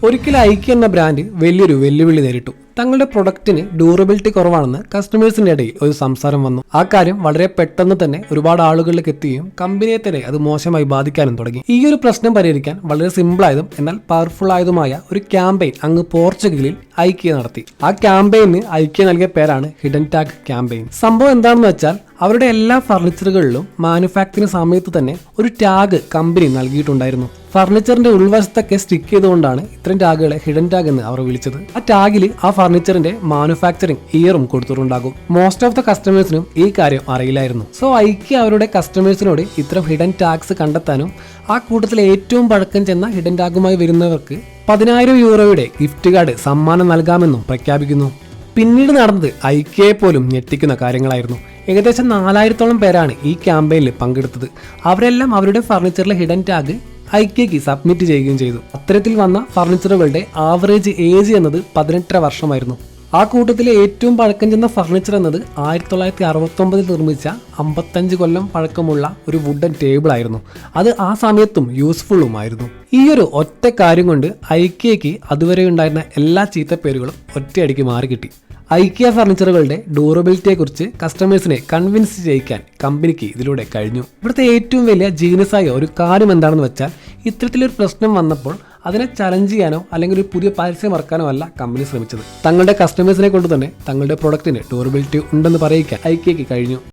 ഒരിക്കൽ ഐക്യ എന്ന ബ്രാൻഡ് വലിയൊരു വെല്ലുവിളി നേരിട്ടു. തങ്ങളുടെ പ്രൊഡക്റ്റിന് ഡ്യൂറബിലിറ്റി കുറവാണെന്ന് കസ്റ്റമേഴ്സിന്റെ ഇടയിൽ ഒരു സംസാരം വന്നു. ആ കാര്യം വളരെ പെട്ടെന്ന് തന്നെ ഒരുപാട് ആളുകളിലേക്ക് എത്തുകയും കമ്പനിയെ തന്നെ അത് മോശമായി ബാധിക്കാനും തുടങ്ങി. ഈ ഒരു പ്രശ്നം പരിഹരിക്കാൻ വളരെ സിമ്പിൾ ആയതും എന്നാൽ പവർഫുൾ ആയതുമായ ഒരു ക്യാമ്പയിൻ അങ്ങ് പോർച്ചുഗലിൽ ഐക്യ നടത്തി. ആ ക്യാമ്പയിന് ഐക്യ നൽകിയ പേരാണ് ഹിഡൻ ടാഗ് ക്യാമ്പയിൻ. സംഭവം എന്താണെന്ന് വെച്ചാൽ അവരുടെ എല്ലാ ഫർണിച്ചറുകളിലും മാനുഫാക്ചറിംഗ് സമയത്ത് തന്നെ ഒരു ടാഗ് കമ്പനി നൽകിയിട്ടുണ്ടായിരുന്നു. ഫർണിച്ചറിന്റെ ഉൾവശത്തൊക്കെ സ്റ്റിക്ക് ചെയ്തുകൊണ്ടാണ് ഇത്തരം ടാഗുകളെ ഹിഡൻ ടാഗ് എന്ന് അവർ വിളിച്ചത്. ആ ടാഗിൽ ആ ഫർണിച്ചറിന്റെ മാനുഫാക്ചറിംഗ് ഇയറും കൊടുത്തിട്ടുണ്ടാകും. മോസ്റ്റ് ഓഫ് ദ കസ്റ്റമേഴ്സിനും ഈ കാര്യം അറിയില്ലായിരുന്നു. സോ ഐക്യ അവരുടെ കസ്റ്റമേഴ്സിനോട് ഇത്തരം ഹിഡൻ ടാഗ്സ് കണ്ടെത്താനും ആ കൂട്ടത്തിൽ ഏറ്റവും പഴക്കം ചെന്ന ഹിഡൻ ടാഗുമായി വരുന്നവർക്ക് 10,000 യൂറോയുടെ ഗിഫ്റ്റ് കാർഡ് സമ്മാനം നൽകാമെന്നും പ്രഖ്യാപിക്കുന്നു. പിന്നീട് നടന്നത് ഐക്യയെ പോലും ഞെട്ടിക്കുന്ന കാര്യങ്ങളായിരുന്നു. ഏകദേശം 4,000-ഓളം പേരാണ് ഈ ക്യാമ്പയിനിൽ പങ്കെടുത്തത്. അവരെല്ലാം അവരുടെ ഫർണിച്ചറിലെ ഹിഡൻ ടാഗ് ഐക്യയ്ക്ക് സബ്മിറ്റ് ചെയ്യുകയും ചെയ്തു. അത്തരത്തിൽ വന്ന ഫർണിച്ചറുകളുടെ ആവറേജ് ഏജ് എന്നത് 18.5 വർഷമായിരുന്നു. ആ കൂട്ടത്തിലെ ഏറ്റവും പഴക്കം ചെന്ന ഫർണിച്ചർ എന്നത് 1969 നിർമ്മിച്ച 55 കൊല്ലം പഴക്കമുള്ള ഒരു വുഡൻ ടേബിൾ ആയിരുന്നു. അത് ആ സമയത്തും യൂസ്ഫുള്ളുമായിരുന്നു. ഈ ഒരു ഒറ്റ കാര്യം കൊണ്ട് ഐക്യയ്ക്ക് അതുവരെ ഉണ്ടായിരുന്ന എല്ലാ ചീത്തപ്പേരുകളും ഒറ്റയടിക്ക് മാറിക്കിട്ടി. ഐക്യ ഫർണിച്ചറുകളുടെ ഡ്യൂറബിലിറ്റിയെ കുറിച്ച് കസ്റ്റമേഴ്സിനെ കൺവിൻസ് ചെയ്യിക്കാൻ കമ്പനിക്ക് ഇതിലൂടെ കഴിഞ്ഞു. ഇവിടുത്തെ ഏറ്റവും വലിയ ജീനിയസായ ഒരു കാര്യം എന്താണെന്ന് വെച്ചാൽ ഇത്തരത്തിലൊരു പ്രശ്നം വന്നപ്പോൾ അതിനെ ചലഞ്ച് ചെയ്യാനോ അല്ലെങ്കിൽ ഒരു പുതിയ പരസ്യം ഇറക്കാനോ അല്ല കമ്പനി ശ്രമിച്ചത്. തങ്ങളുടെ കസ്റ്റമേഴ്സിനെ കൊണ്ട് തന്നെ തങ്ങളുടെ പ്രൊഡക്റ്റിന് ഡ്യൂറബിലിറ്റി ഉണ്ടെന്ന് പറയിക്കാൻ ഐക്യയ്ക്ക് കഴിഞ്ഞു.